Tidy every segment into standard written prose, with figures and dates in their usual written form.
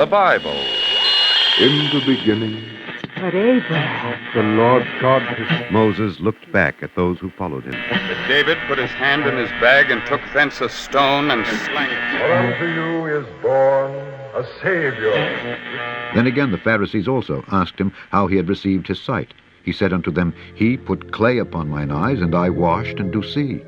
the Bible. In the beginning, But Abraham, the Lord God has... Moses looked back at those who followed him. But David put his hand in his bag and took thence a stone and slang it. For unto you is born a Savior. Then again the Pharisees also asked him how he had received his sight. He said unto them, He put clay upon mine eyes, and I washed, and do see.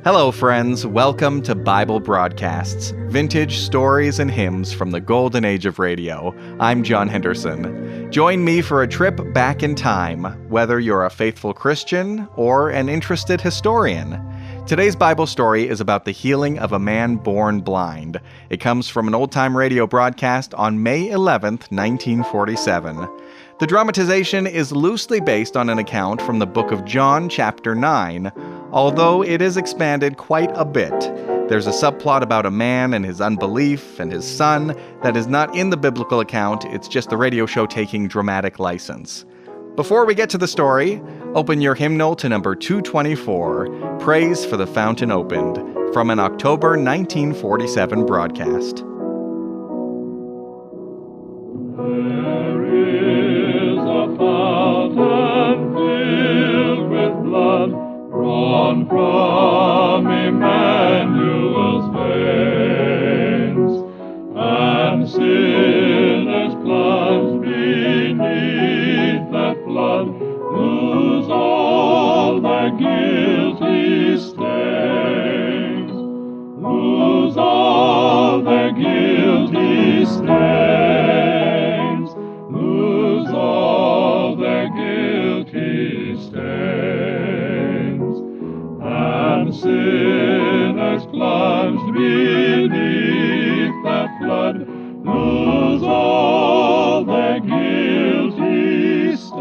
Hello, friends. Welcome to Bible Broadcasts, vintage stories and hymns from the golden age of radio. I'm John Henderson. Join me for a trip back in time, whether you're a faithful Christian or an interested historian. Today's Bible story is about the healing of a man born blind. It comes from an old-time radio broadcast on May 11th, 1947. The dramatization is loosely based on an account from the book of John, chapter 9, although it is expanded quite a bit. There's a subplot about a man and his unbelief and his son that is not in the biblical account. It's just the radio show taking dramatic license. Before we get to the story, open your hymnal to number 224, Praise for the Fountain Opened, from an October 1947 broadcast. Drawn from Emmanuel's veins, and sinners plunged beneath that flood lose all their guilty stains, lose all their guilty stains, lose all their guilty stains. And sinners plunged beneath that flood lose all their guilty stains.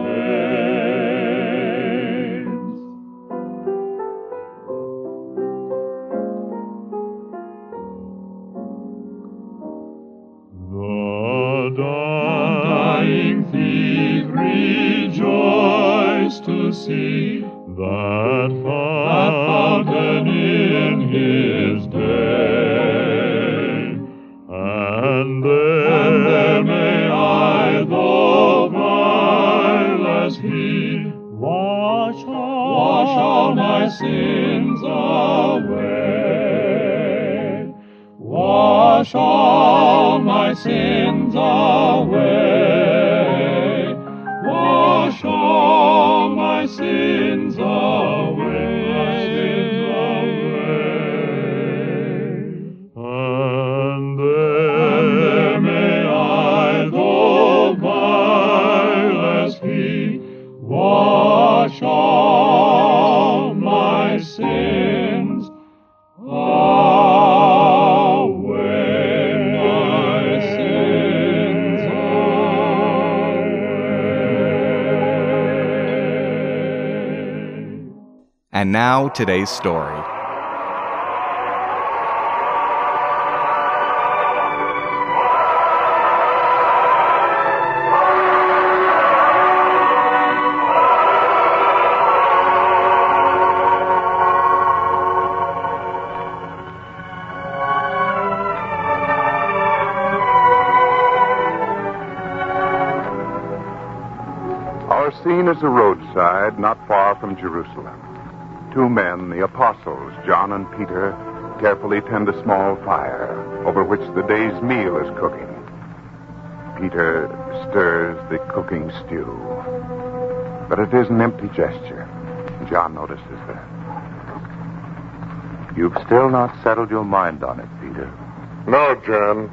The dying thief rejoiced to see that fountain in his day, and there may I, though vile as he, wash all my sins away, wash all my sins away, wash all my sins away, and there may I, though vile as he, wash all my sins away, my sins away. And now, today's story. Our scene is a roadside not far from Jerusalem. Two men, the apostles, John and Peter, carefully tend a small fire over which the day's meal is cooking. Peter stirs the cooking stew. But it is an empty gesture. John notices that. You've still not settled your mind on it, Peter. No, John.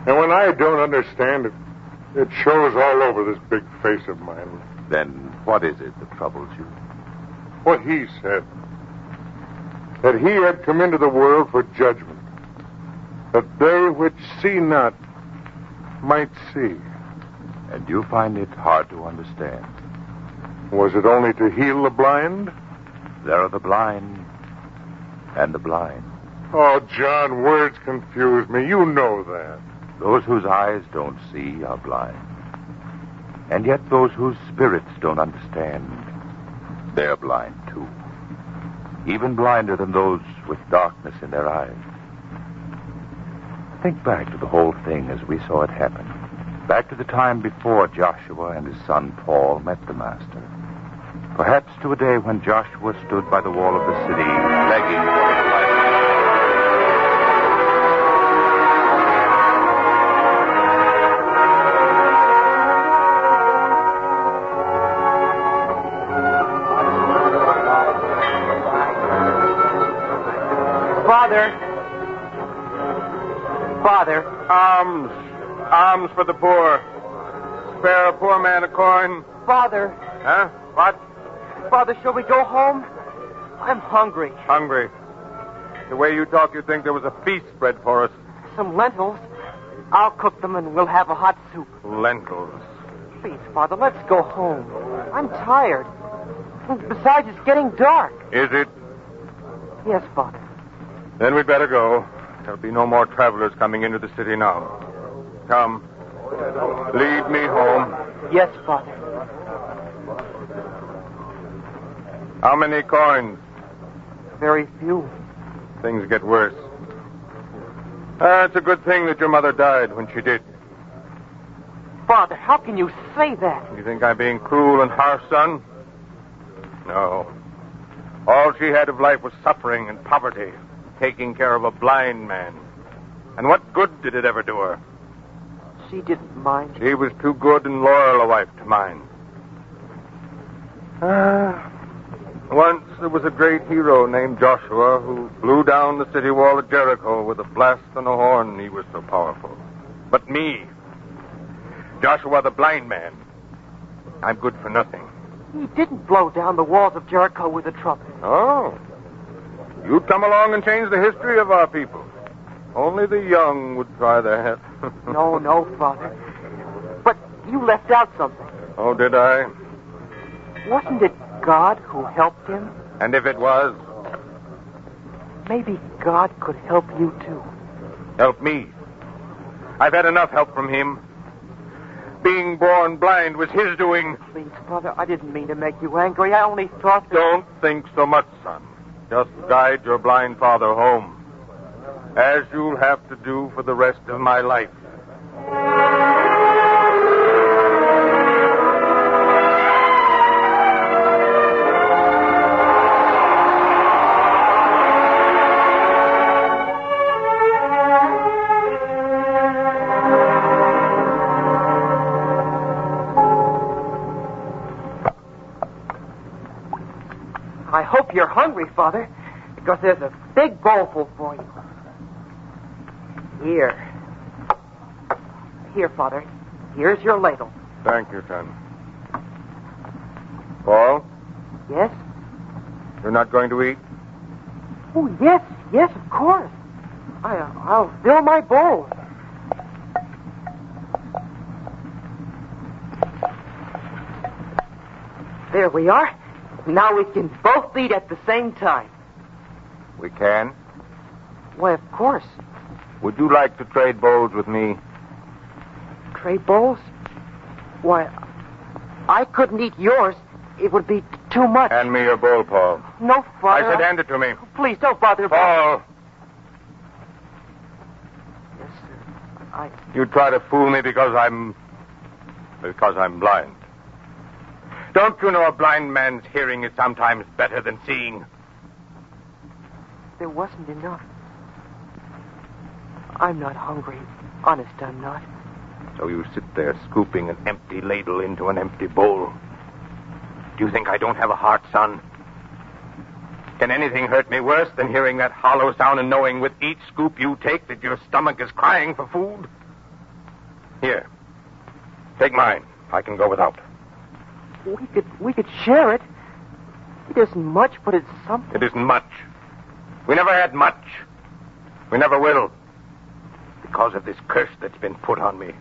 And when I don't understand it, it shows all over this big face of mine. Then what is it that troubles you? What he said. That he had come into the world for judgment. That they which see not might see. And you find it hard to understand. Was it only to heal the blind? There are the blind and the blind. Oh, John, words confuse me. You know that. Those whose eyes don't see are blind. And yet those whose spirits don't understand, they're blind too. Even blinder than those with darkness in their eyes. Think back to the whole thing as we saw it happen. Back to the time before Joshua and his son Paul met the Master. Perhaps to a day when Joshua stood by the wall of the city, begging for his life. Father. Alms for the poor. Spare a poor man a coin. Father. Huh? What? Father, shall we go home? I'm hungry. Hungry. The way you talk, you'd think there was a feast spread for us. Some lentils. I'll cook them and we'll have a hot soup. Lentils. Please, Father, let's go home. I'm tired. Besides, it's getting dark. Is it? Yes, Father. Then we'd better go. There'll be no more travelers coming into the city now. Come. Lead me home. Yes, Father. How many coins? Very few. Things get worse. It's a good thing that your mother died when she did. Father, how can you say that? You think I'm being cruel and harsh, son? No. All she had of life was suffering and poverty, taking care of a blind man. And what good did it ever do her? She didn't mind. She was too good and loyal a wife to mind. Once there was a great hero named Joshua who blew down the city wall of Jericho with a blast and a horn. He was so powerful. But me, Joshua the blind man, I'm good for nothing. He didn't blow down the walls of Jericho with a trumpet. Oh. You'd come along and change the history of our people. Only the young would try their hand. No, Father. But you left out something. Oh, did I? Wasn't it God who helped him? And if it was? Maybe God could help you, too. Help me? I've had enough help from him. Being born blind was his doing. Please, Father, I didn't mean to make you angry. I only thought that... Don't think so much, son. Just guide your blind father home. As you'll have to do for the rest of my life. I hope you're hungry, Father, because there's a big bowlful for you. Here, Father. Here's your ladle. Thank you, son. Paul? Yes? You're not going to eat? Oh, yes, of course. I'll fill my bowl. There we are. Now we can both eat at the same time. We can? Why, of course. Would you like to trade bowls with me? Trade bowls? Why, I couldn't eat yours. It would be too much. Hand me your bowl, Paul. No, Father. I said hand it to me. Please, don't bother. Paul! Yes, sir. You try to fool me because I'm blind. Don't you know a blind man's hearing is sometimes better than seeing? There wasn't enough. I'm not hungry. Honest, I'm not. So you sit there scooping an empty ladle into an empty bowl. Do you think I don't have a heart, son? Can anything hurt me worse than hearing that hollow sound and knowing with each scoop you take that your stomach is crying for food? Here. Take mine. I can go without. We could share it. It isn't much, but it's something. It isn't much. We never had much. We never will. Because of this curse that's been put on me.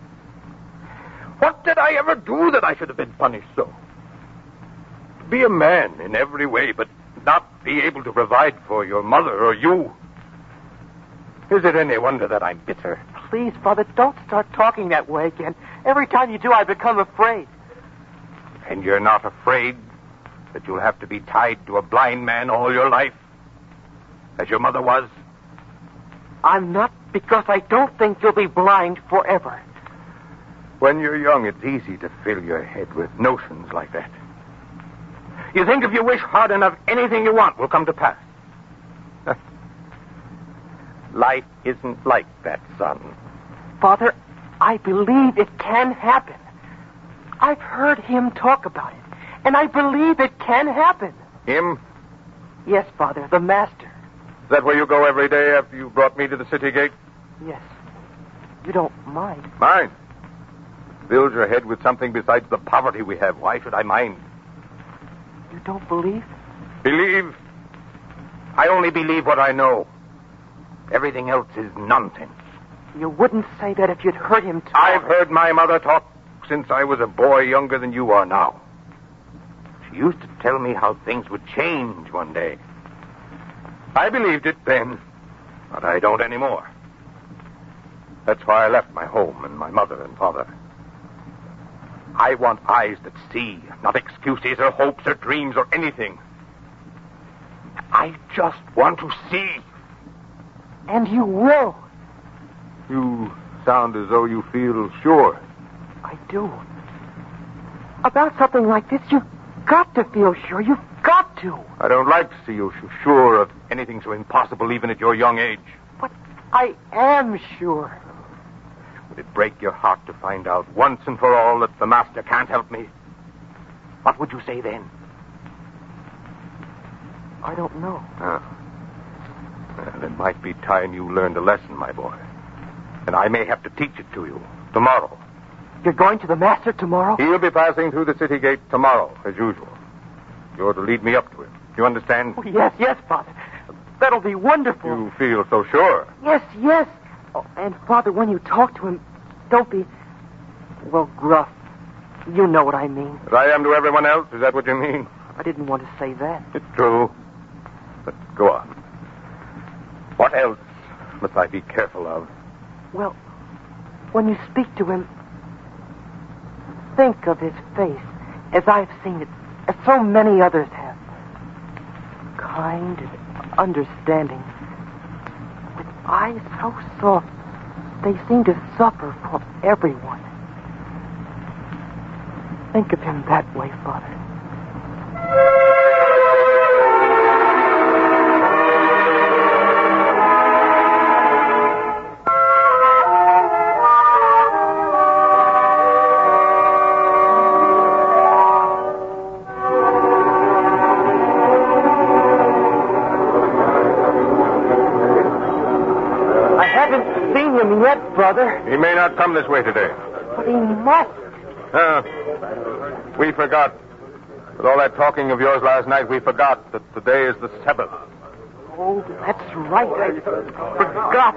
What did I ever do that I should have been punished so? To be a man in every way, but not be able to provide for your mother or you. Is it any wonder that I'm bitter? Please, Father, don't start talking that way again. Every time you do, I become afraid. And you're not afraid that you'll have to be tied to a blind man all your life? As your mother was? I'm not Because I don't think you'll be blind forever. When you're young, it's easy to fill your head with notions like that. You think if you wish hard enough, anything you want will come to pass. Life isn't like that, son. Father, I believe it can happen. I've heard him talk about it, and I believe it can happen. Him? Yes, Father, the Master. Is that where you go every day after you brought me to the city gate? Yes. You don't mind? Mind? Fills your head with something besides the poverty we have. Why should I mind? You don't believe? Believe? I only believe what I know. Everything else is nonsense. You wouldn't say that if you'd heard him talk. I've heard my mother talk since I was a boy younger than you are now. She used to tell me how things would change one day. I believed it then, but I don't anymore. That's why I left my home and my mother and father. I want eyes that see, not excuses or hopes or dreams or anything. I just want to see. And you will. You sound as though you feel sure. I do. About something like this, you've got to feel sure. You've got to. I don't like to see you sure of anything so impossible even at your young age. But I am sure. Would it break your heart to find out once and for all that the Master can't help me? What would you say then? I don't know. Well, it might be time you learned a lesson, my boy. And I may have to teach it to you tomorrow. You're going to the Master tomorrow? He'll be passing through the city gate tomorrow, as usual. You're to lead me up to him. You understand? Oh, yes, Father. That'll be wonderful. You feel so sure. Yes. Oh, and, Father, when you talk to him, don't be, well, gruff. You know what I mean. As I am to everyone else, is that what you mean? I didn't want to say that. It's true. But go on. What else must I be careful of? Well, when you speak to him, think of his face as I've seen it, as so many others have. Kind and understanding. With eyes so soft, they seem to suffer for everyone. Think of him that way, Father. Yet, brother. He may not come this way today. But he must. We forgot. With all that talking of yours last night, we forgot that today is the Sabbath. Oh, that's right. I forgot.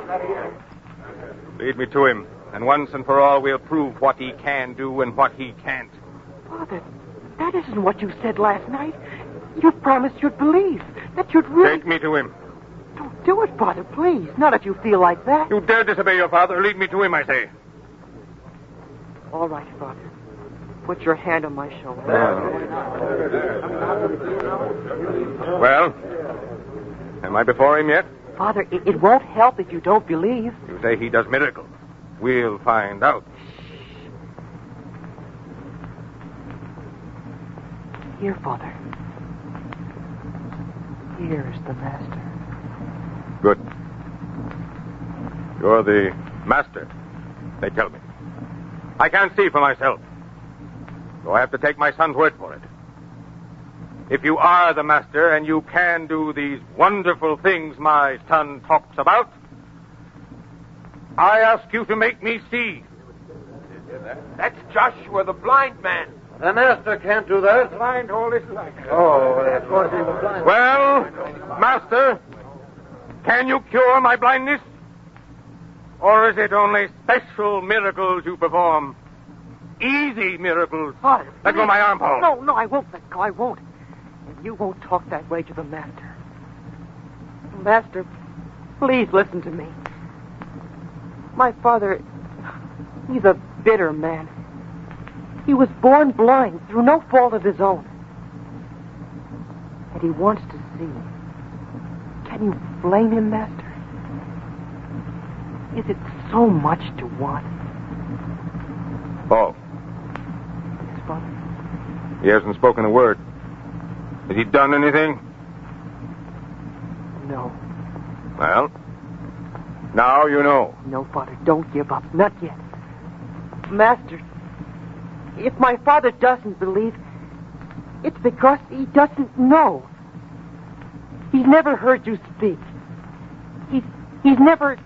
Lead me to him, and once and for all, we'll prove what he can do and what he can't. Father, that isn't what you said last night. You promised you'd believe, that you'd really... Take me to him. Don't do it, Father, please. Not if you feel like that. You dare disobey your father. Lead me to him, I say. All right, Father. Put your hand on my shoulder. Well, am I before him yet? Father, it won't help if you don't believe. You say he does miracles. We'll find out. Here, Father. Here's the Master. Good. You're the Master, they tell me. I can't see for myself. So I have to take my son's word for it. If you are the Master and you can do these wonderful things my son talks about, I ask you to make me see. That's Joshua, the blind man. The Master can't do that. Blind all his life. Oh, of course he was blind. Well, Master, can you cure my blindness? Or is it only special miracles you perform? Easy miracles. Father, Let go of my arm, Paul. No, I won't let go. I won't. And you won't talk that way to the Master. Master, please listen to me. My father, he's a bitter man. He was born blind through no fault of his own. And he wants to see. Can you blame him, Master? Is it so much to want? Paul, Yes, Father? he hasn't spoken a word. Has he done anything? No. Well, now you know. No, Father, don't give up. Not yet. Master, if my father doesn't believe, it's because he doesn't know. He's never heard you speak. He's never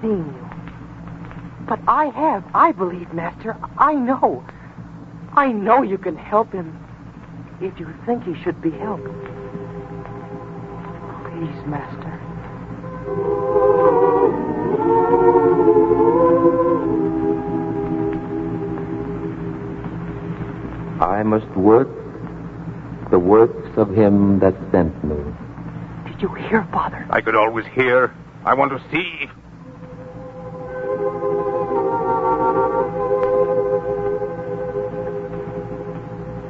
seen you. But I have. I believe, Master. I know. I know you can help him if you think he should be helped. Please, Master. I must work the works of him that sent me. Did you hear, Father? I could always hear. I want to see.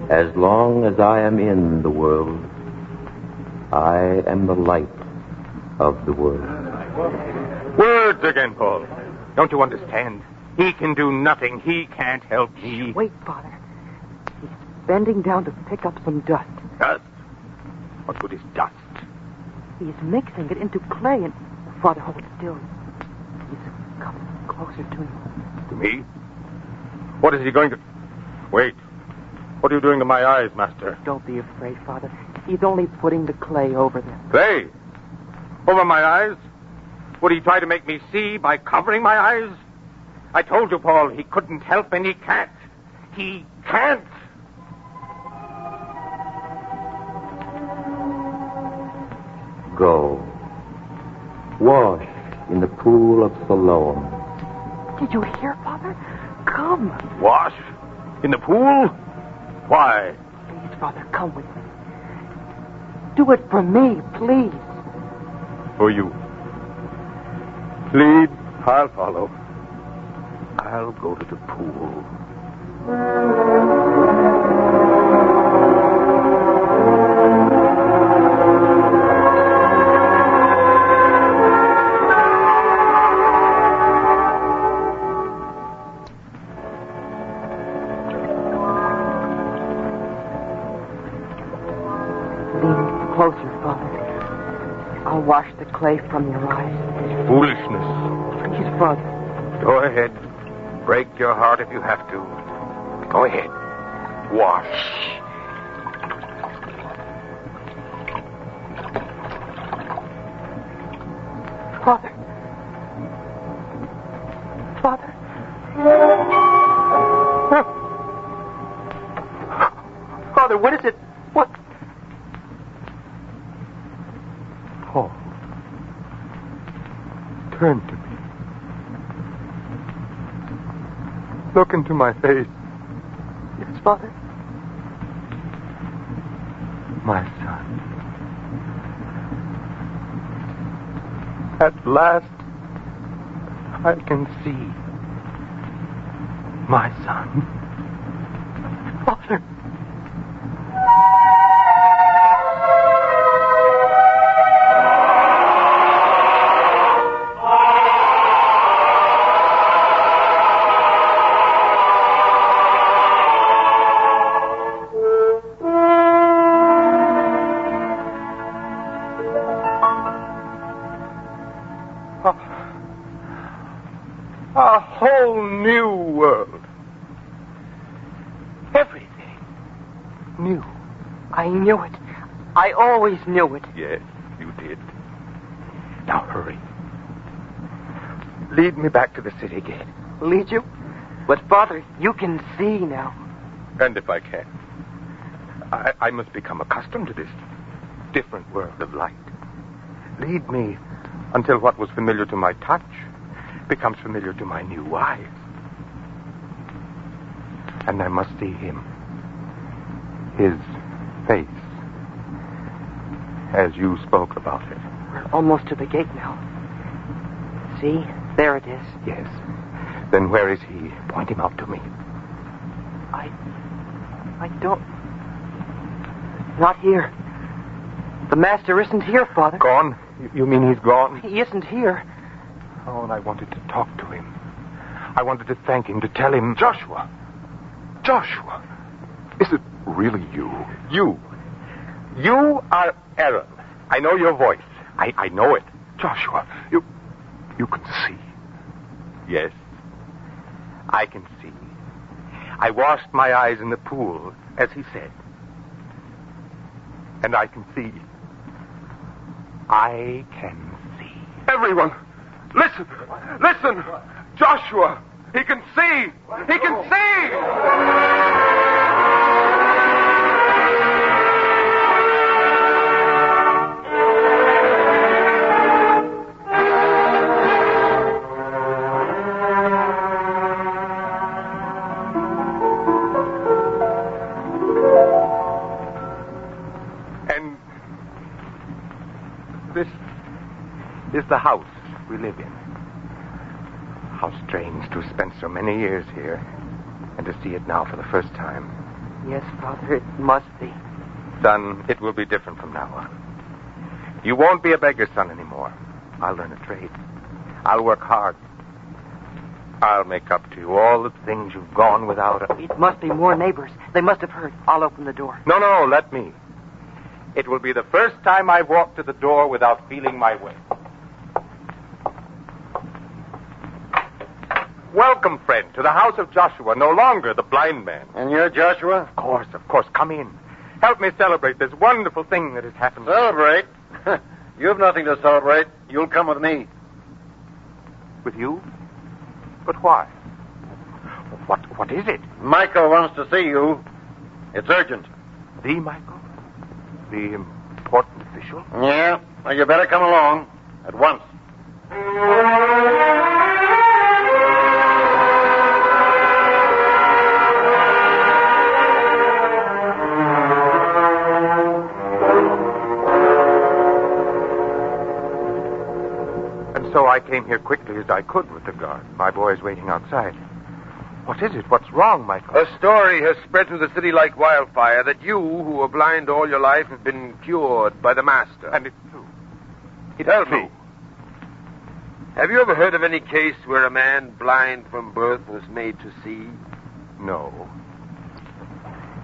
As long as I am in the world, I am the light of the world. Words again, Paul. Don't you understand? He can do nothing. He can't help me. Wait, Father. He's bending down to pick up some dust. Dust? What good is dust? He's mixing it into clay and... Father, hold still. He's coming closer to you. To me? What is he going to... Wait. What are you doing to my eyes, Master? Don't be afraid, Father. He's only putting the clay over them. Clay? Over my eyes? Would he try to make me see by covering my eyes? I told you, Paul, he couldn't help and he can't. He can't. Go. Wash in the pool of Siloam. Did you hear, Father? Come. Wash? In the pool? Why? Please, Father, come with me. Do it for me, please. For you. Lead, I'll follow. I'll go to the pool. Lean closer, Father. I'll wash the clay from your eyes. Foolishness. Please, Father. Go ahead. Break your heart if you have to. Go ahead. Wash. Father. Father. Father, what is it? What? Paul. Turn to me. Look into my face. Yes, Father. My son. At last, I can see my son. Father. A whole new world. Everything new. I knew it. I always knew it. Yes, you did. Now hurry. Lead me back to the city gate. Lead you? But, Father, you can see now. And if I can, I must become accustomed to this different world of light. Lead me until what was familiar to my touch becomes familiar to my new eyes. And I must see him. His face. As you spoke about it. We're almost to the gate now. See? There it is. Yes. Then where is he? Point him out to me. I don't... Not here. The master isn't here, Father. Gone? You mean he's gone? He isn't here. Oh, and I wanted to talk to him. I wanted to thank him, to tell him... Joshua! Joshua! Is it really you? You are Aaron. I know your voice. I know it. Joshua, you can see. Yes, I can see. I washed my eyes in the pool, as he said. And I can see. I can see. Everyone, listen! Listen! Joshua! He can see! He can see! This is the house we live in. How strange to have spent so many years here and to see it now for the first time. Yes, Father, it must be. Son, it will be different from now on. You won't be a beggar's son anymore. I'll learn a trade. I'll work hard. I'll make up to you all the things you've gone without. It must be more neighbors. They must have heard. I'll open the door. No, let me. It will be the first time I've walked to the door without feeling my way. Welcome, friend, to the house of Joshua, no longer the blind man. And you're Joshua? Of course. Come in. Help me celebrate this wonderful thing that has happened. Celebrate? You've nothing to celebrate. You'll come with me. With you? But why? What is it? Michael wants to see you. It's urgent. The Michael? The important official? Yeah. Well, you better come along. At once. And so I came here quickly as I could with the guard. My boy is waiting outside. What is it? What's wrong, Michael? A story has spread through the city like wildfire that you, who were blind all your life, have been cured by the Master. And it's true. Tell me, have you ever heard of any case where a man blind from birth was made to see? No.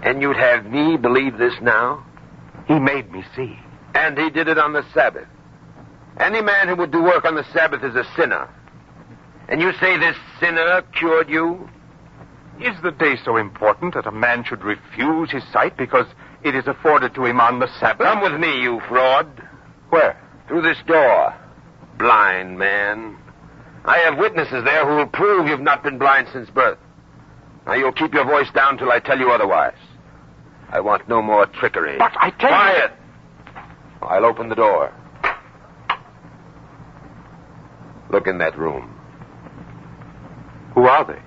And you'd have me believe this now? He made me see. And he did it on the Sabbath. Any man who would do work on the Sabbath is a sinner. And you say this sinner cured you? Is the day so important that a man should refuse his sight because it is afforded to him on the Sabbath? Come with me, you fraud. Where? Through this door. Blind man. I have witnesses there who will prove you've not been blind since birth. Now you'll keep your voice down till I tell you otherwise. I want no more trickery. But I tell you... Quiet! I'll open the door. Look in that room. Who are they?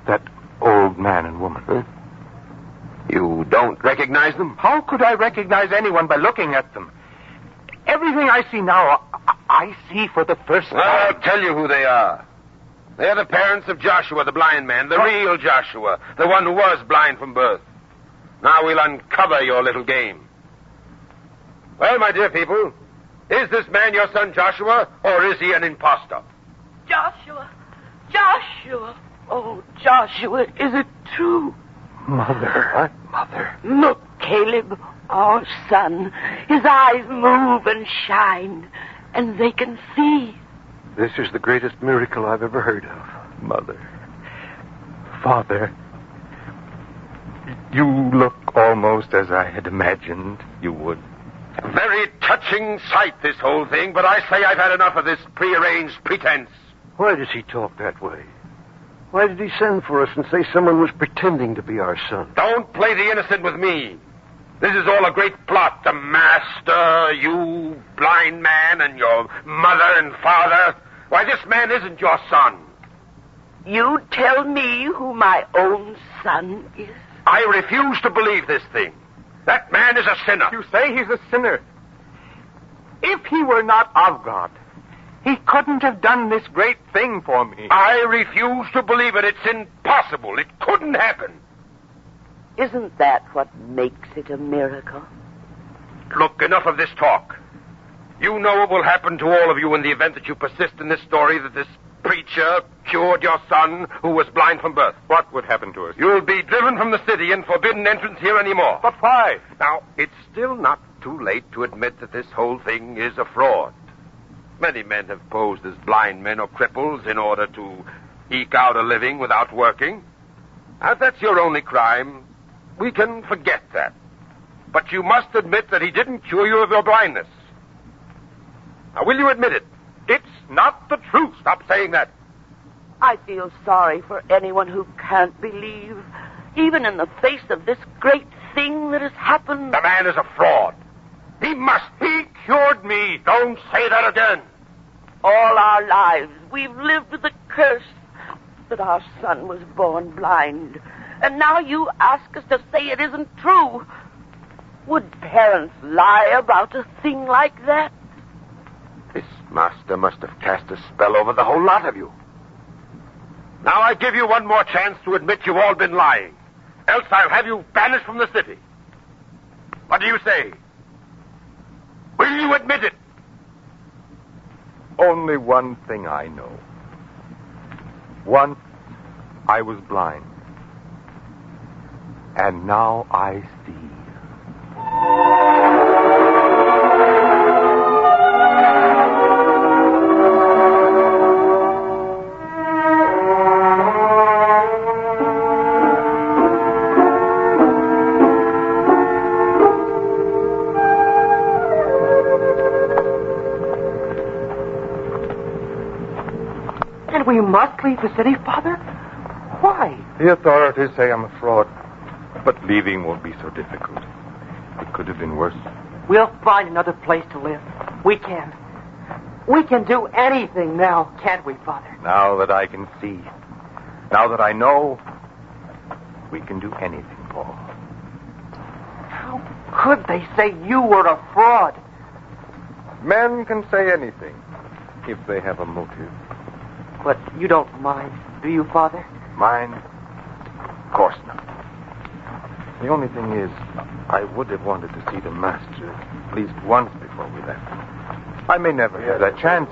That old man and woman. Huh? You don't recognize them? How could I recognize anyone by looking at them? Everything I see now, I see for the first time. I'll tell you who they are. They're the parents of Joshua, the blind man, the real Joshua, the one who was blind from birth. Now we'll uncover your little game. Well, my dear people, is this man your son Joshua, or is he an impostor? Joshua! Oh, Joshua, is it true? Mother. What? Mother. Look, Caleb, our son. His eyes move and shine, and they can see. This is the greatest miracle I've ever heard of. Mother. Father. You look almost as I had imagined you would. A very touching sight, this whole thing, but I say I've had enough of this prearranged pretense. Why does he talk that way? Why did he send for us and say someone was pretending to be our son? Don't play the innocent with me. This is all a great plot. The Master, you, blind man, and your mother and father. Why, this man isn't your son. You tell me who my own son is? I refuse to believe this thing. That man is a sinner. You say he's a sinner. If he were not of God, he couldn't have done this great thing for me. I refuse to believe it. It's impossible. It couldn't happen. Isn't that what makes it a miracle? Look, enough of this talk. You know what will happen to all of you in the event that you persist in this story that this preacher cured your son who was blind from birth. What would happen to us? You'll be driven from the city and forbidden entrance here anymore. But why? Now, it's still not too late to admit that this whole thing is a fraud. Many men have posed as blind men or cripples in order to eke out a living without working. Now, if that's your only crime, we can forget that. But you must admit that he didn't cure you of your blindness. Now, will you admit it? It's not the truth. Stop saying that. I feel sorry for anyone who can't believe, even in the face of this great thing that has happened. The man is a fraud. He must. He cured me. Don't say that again. All our lives, we've lived with the curse that our son was born blind. And now you ask us to say it isn't true. Would parents lie about a thing like that? This master must have cast a spell over the whole lot of you. Now I give you one more chance to admit you've all been lying. Else I'll have you banished from the city. What do you say? Will you admit it? Only one thing I know. Once I was blind. And now I see. And we must leave the city, Father? Why? The authorities say I'm a fraud. But leaving won't be so difficult. It could have been worse. We'll find another place to live. We can. We can do anything now, can't we, Father? Now that I can see, now that I know, we can do anything, Paul. How could they say you were a fraud? Men can say anything if they have a motive. But you don't mind, do you, Father? Mind? Of course not. The only thing is, I would have wanted to see the master at least once before we left. I may never have that chance.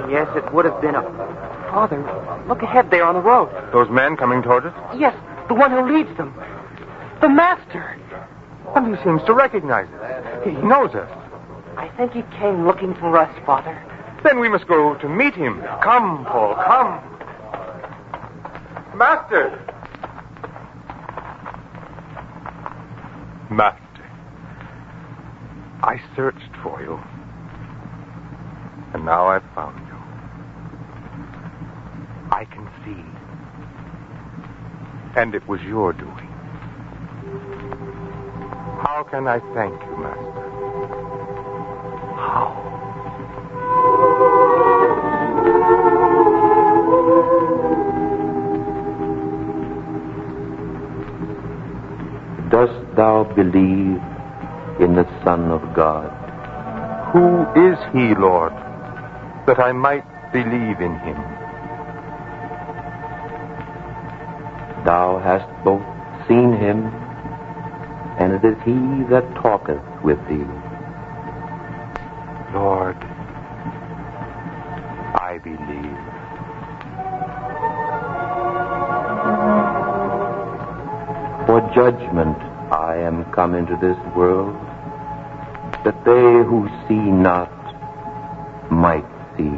Yes, it would have been a... Father, look ahead there on the road. Those men coming toward us? Yes, the one who leads them. The master. And he seems to recognize us. He knows us. I think he came looking for us, Father. Then we must go to meet him. Come, Paul, come. Master! Master, I searched for you. And now I've found you. I can see. And it was your doing. How can I thank you, Master? How? Dost thou believe in the Son of God? Who is he, Lord, that I might believe in him? Thou hast both seen him, and it is he that talketh with thee. Lord, I believe. For judgment I am come into this world, that they who see not might see.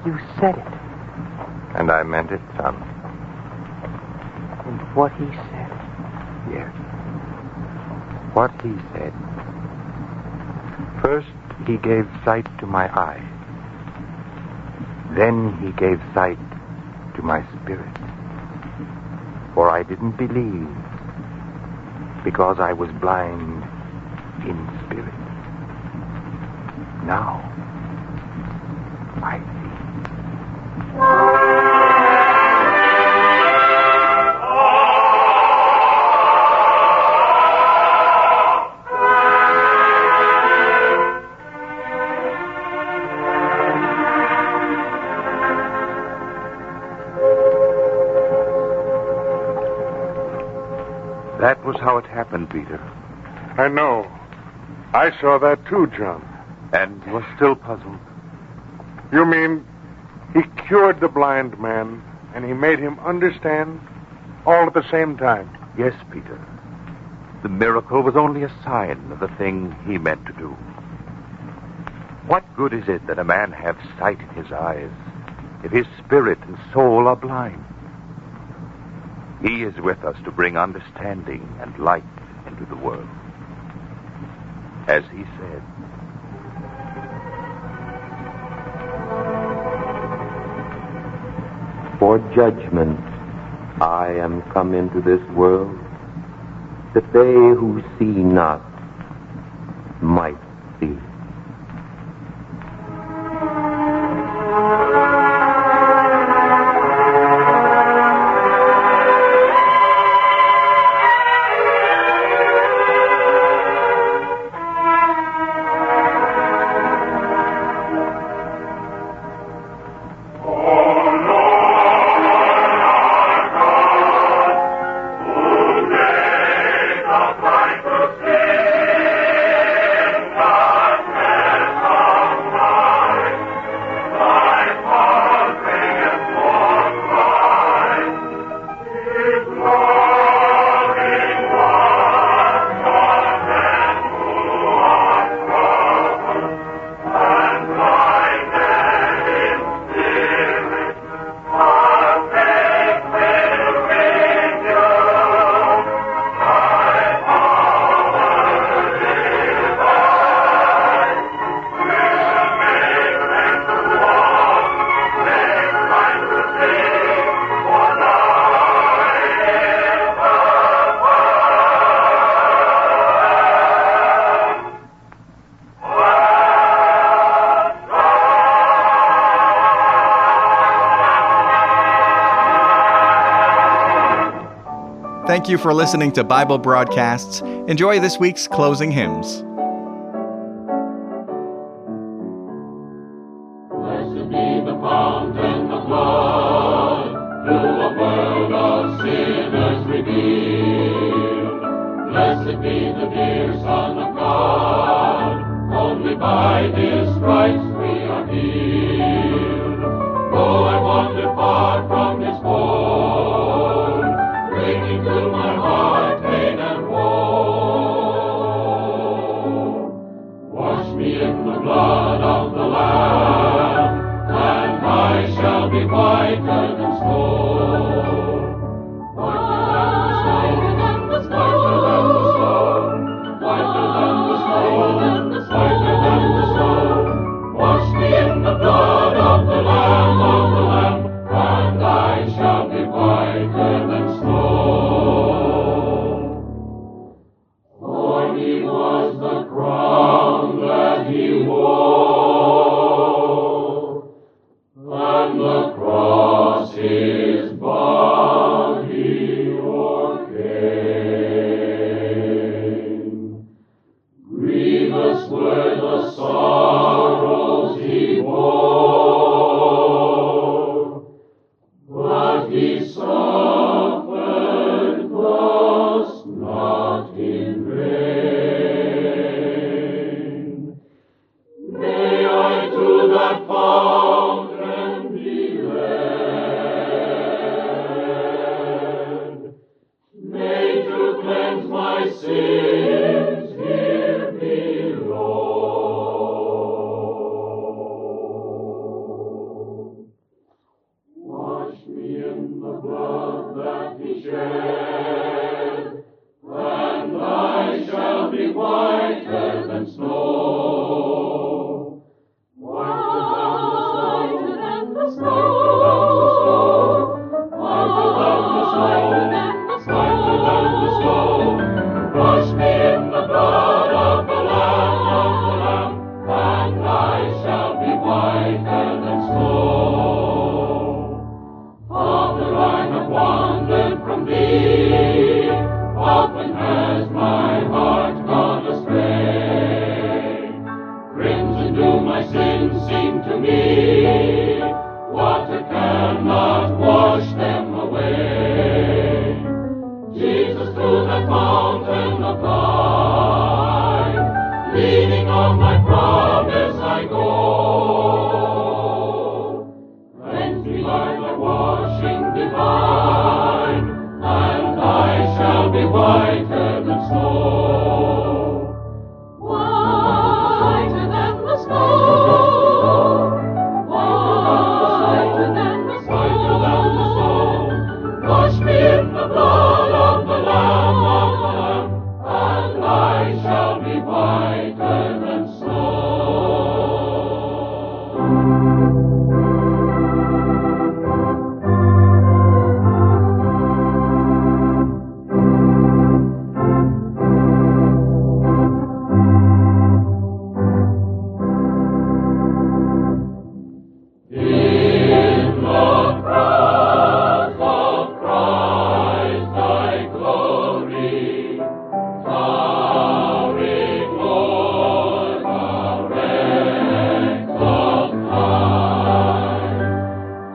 You said it. And I meant it, son. And what he said. Yes. What he said. First, he gave sight to my eyes. Then he gave sight to my spirit. For I didn't believe, because I was blind in spirit. Now, I see. was how it happened, Peter. I know. I saw that too, John. And you are still puzzled? You mean he cured the blind man and he made him understand all at the same time? Yes, Peter. The miracle was only a sign of the thing he meant to do. What good is it that a man have sight in his eyes if his spirit and soul are blind? He is with us to bring understanding and light into the world. As he said, "For judgment I am come into this world, that they who see not might see." Thank you for listening to Bible Broadcasts. Enjoy this week's closing hymns. Blessed be the fountain of blood, to a world of sinners revealed. Blessed be the dear Son of God, only by His stripes we are healed. Though I wander far from His fold, bringing to my heart pain and woe. Wash me in the blood of the Lamb, and I shall be whiter than snow. Whiter than the snow, whiter than the snow, whiter than the snow. Wash me in the blood of the Lamb, and I shall be whiter than snow. Thorny was the crown that He wore, and the cross His body o'ercame. Grievous were the sorrows He bore, but He suffered thus not in vain. May I to that fountain be led. May to cleanse my sins here below. Wash me in the blood that He shed, and I shall be whiter than snow. Whiter than the snow, whiter than the snow, whiter than the snow. Wash me in the blood of the Lamb, and I shall be whiter than snow. Father, I have wandered from Thee, often has my heart gone astray. Crimson do my sins seem to me, water cannot wash them away. Jesus, to that fountain on my promise I go. Cleanse me by thy washing divine, and I shall be whiter than snow. Whiter than the snow. Whiter than the snow. Wash me in the blood of the Lamb, and I shall be whiter than snow. In the cross of Christ thy glory, towering o'er the wrecks of time.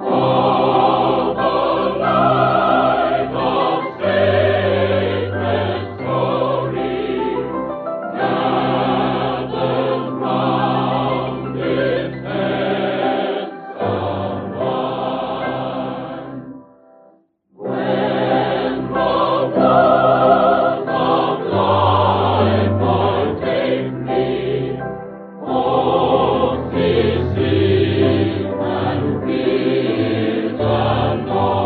All the light of sacred story gathers round its heads sublime. When the walls of life o'ertake me, oh, ceasing and fears annoy,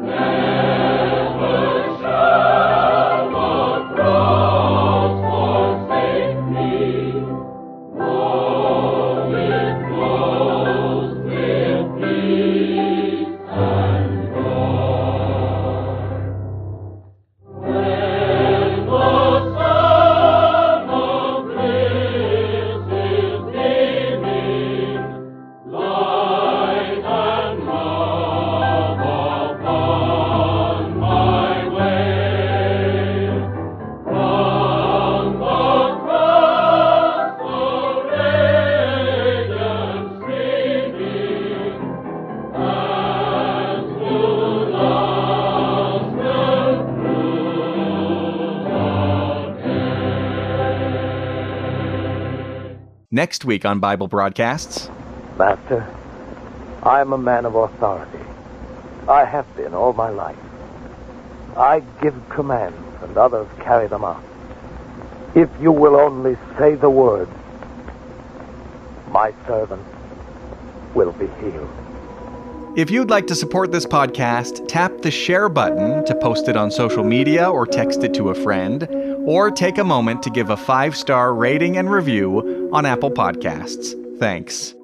never shall the cross forsake me, though it flows with peace and joy. When the sun of bliss is beaming, light and love upon my way, from the cross the radiance streaming, as to love's will Next week on Bible Broadcasts. Master, I am a man of authority. I have been all my life. I give commands, and others carry them out. If you will only say the word, my servant will be healed. If you'd like to support this podcast, tap the share button to post it on social media or text it to a friend, or take a moment to give a 5-star rating and review on Apple Podcasts. Thanks.